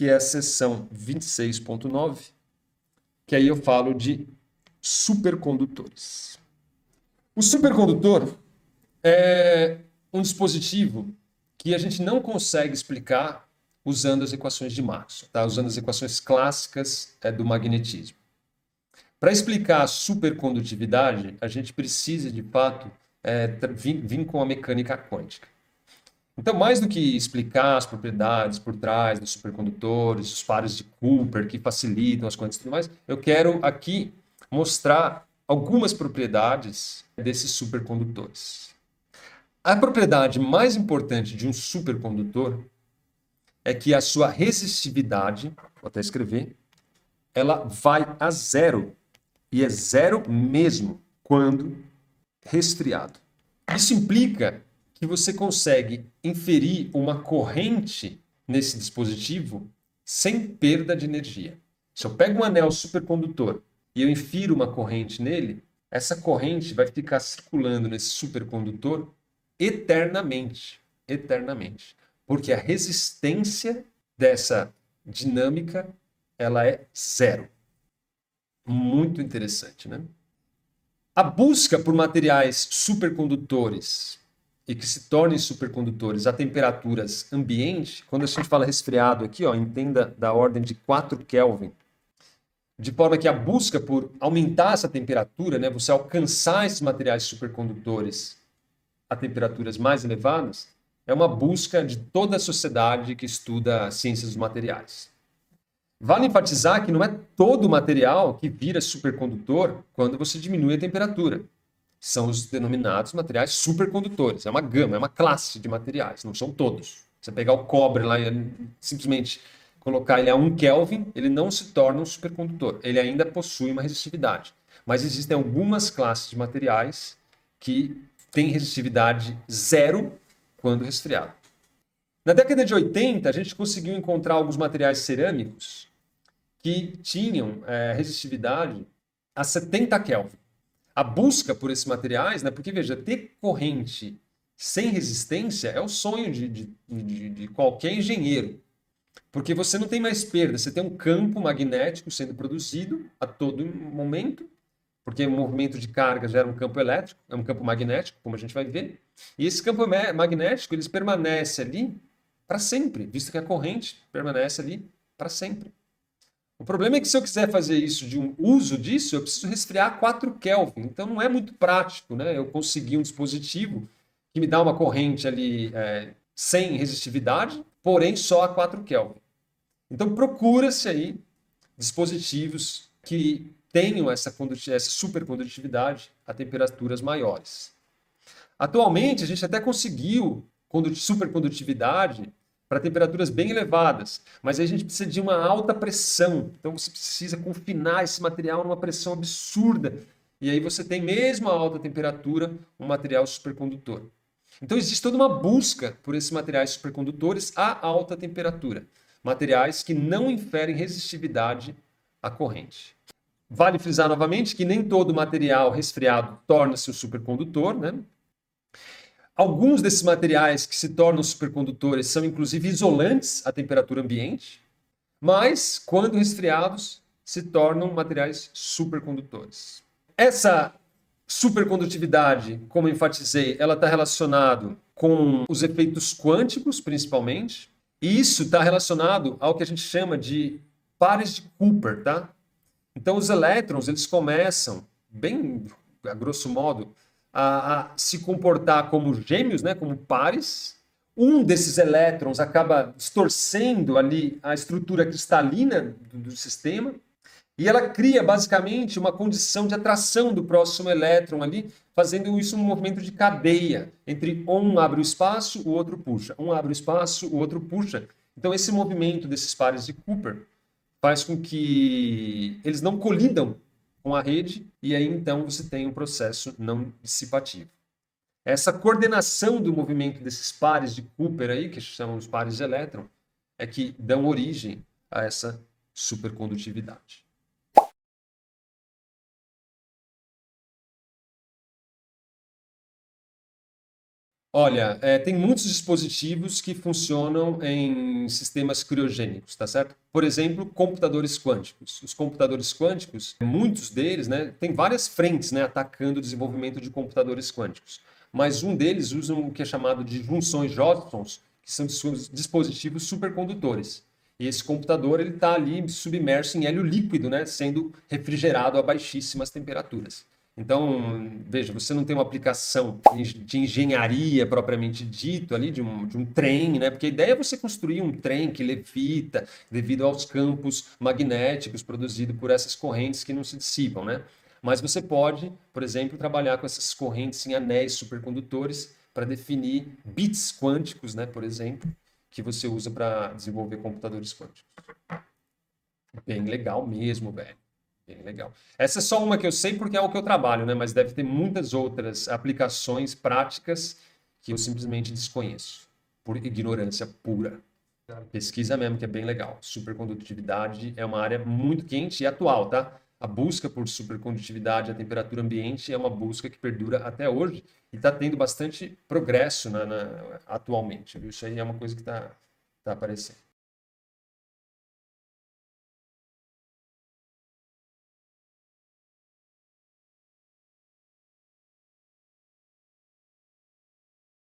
que é a seção 26.9, que aí eu falo de supercondutores. O supercondutor é um dispositivo que a gente não consegue explicar usando as equações de Maxwell, tá? Usando as equações clássicas do magnetismo. Para explicar a supercondutividade, a gente precisa, de fato, vir com a mecânica quântica. Então, mais do que explicar as propriedades por trás dos supercondutores, os pares de Cooper que facilitam as quantias e tudo mais, eu quero aqui mostrar algumas propriedades desses supercondutores. A propriedade mais importante de um supercondutor é que a sua resistividade, vou até escrever, ela vai a zero. E é zero mesmo quando resfriado. Isso implica que você consegue inferir uma corrente nesse dispositivo sem perda de energia. Se eu pego um anel supercondutor e eu infiro uma corrente nele, essa corrente vai ficar circulando nesse supercondutor eternamente. Eternamente. Porque a resistência dessa dinâmica ela é zero. Muito interessante, né? A busca por materiais supercondutores e que se tornem supercondutores a temperaturas ambiente, quando a gente fala resfriado aqui, ó, entenda da ordem de 4 Kelvin, de forma que a busca por aumentar essa temperatura, né, você alcançar esses materiais supercondutores a temperaturas mais elevadas, é uma busca de toda a sociedade que estuda ciências dos materiais. Vale enfatizar que não é todo material que vira supercondutor quando você diminui a temperatura. São os denominados materiais supercondutores. É uma gama, é uma classe de materiais, não são todos. Você pegar o cobre lá e simplesmente colocar ele a 1 Kelvin, ele não se torna um supercondutor. Ele ainda possui uma resistividade. Mas existem algumas classes de materiais que têm resistividade zero quando resfriado. Na década de 80, a gente conseguiu encontrar alguns materiais cerâmicos que tinham resistividade a 70 Kelvin. A busca por esses materiais, né, porque veja, ter corrente sem resistência é o sonho de qualquer engenheiro, porque você não tem mais perda, você tem um campo magnético sendo produzido a todo momento, porque o movimento de carga gera um campo elétrico, é um campo magnético, como a gente vai ver, e esse campo magnético ele permanece ali para sempre, visto que a corrente permanece ali para sempre. O problema é que se eu quiser fazer isso de um uso disso, eu preciso resfriar a 4 Kelvin. Então não é muito prático, né? Eu conseguir um dispositivo que me dá uma corrente ali sem resistividade, porém só a 4 Kelvin. Então procura-se aí dispositivos que tenham essa supercondutividade a temperaturas maiores. Atualmente a gente até conseguiu supercondutividade para temperaturas bem elevadas, mas aí a gente precisa de uma alta pressão. Então você precisa confinar esse material numa pressão absurda. E aí você tem, mesmo a alta temperatura, um material supercondutor. Então existe toda uma busca por esses materiais supercondutores a alta temperatura. Materiais que não inferem resistividade à corrente. Vale frisar novamente que nem todo material resfriado torna-se um supercondutor, né? Alguns desses materiais que se tornam supercondutores são inclusive isolantes à temperatura ambiente, mas quando resfriados se tornam materiais supercondutores. Essa supercondutividade, como enfatizei, ela está relacionada com os efeitos quânticos, principalmente, e isso está relacionado ao que a gente chama de pares de Cooper, tá? Então os elétrons, eles começam, bem a grosso modo, a se comportar como gêmeos, né, como pares. Um desses elétrons acaba distorcendo ali a estrutura cristalina do sistema e ela cria basicamente uma condição de atração do próximo elétron ali, fazendo isso um movimento de cadeia, entre um abre o espaço, o outro puxa. Um abre o espaço, o outro puxa. Então esse movimento desses pares de Cooper faz com que eles não colidam com a rede, e aí então você tem um processo não dissipativo. Essa coordenação do movimento desses pares de Cooper aí, que chamam os pares de elétron, é que dão origem a essa supercondutividade. Olha, tem muitos dispositivos que funcionam em sistemas criogênicos, tá certo? Por exemplo, computadores quânticos. Os computadores quânticos, muitos deles, né, tem várias frentes, né, atacando o desenvolvimento de computadores quânticos. Mas um deles usa o que é chamado de junções Johnson, que são dispositivos supercondutores. E esse computador ele está ali submerso em hélio líquido, né, sendo refrigerado a baixíssimas temperaturas. Então, veja, você não tem uma aplicação de engenharia propriamente dito ali, de um trem, né? Porque a ideia é você construir um trem que levita devido aos campos magnéticos produzidos por essas correntes que não se dissipam, né? Mas você pode, por exemplo, trabalhar com essas correntes em anéis supercondutores para definir bits quânticos, né? Por exemplo, que você usa para desenvolver computadores quânticos. Bem legal mesmo, velho. Bem legal. Essa é só uma que eu sei porque é o que eu trabalho, né? Mas deve ter muitas outras aplicações práticas que eu simplesmente desconheço, por ignorância pura. Pesquisa mesmo, que é bem legal. Supercondutividade é uma área muito quente e atual, tá? A busca por supercondutividade à temperatura ambiente é uma busca que perdura até hoje e está tendo bastante progresso atualmente, viu? Isso aí é uma coisa que está aparecendo.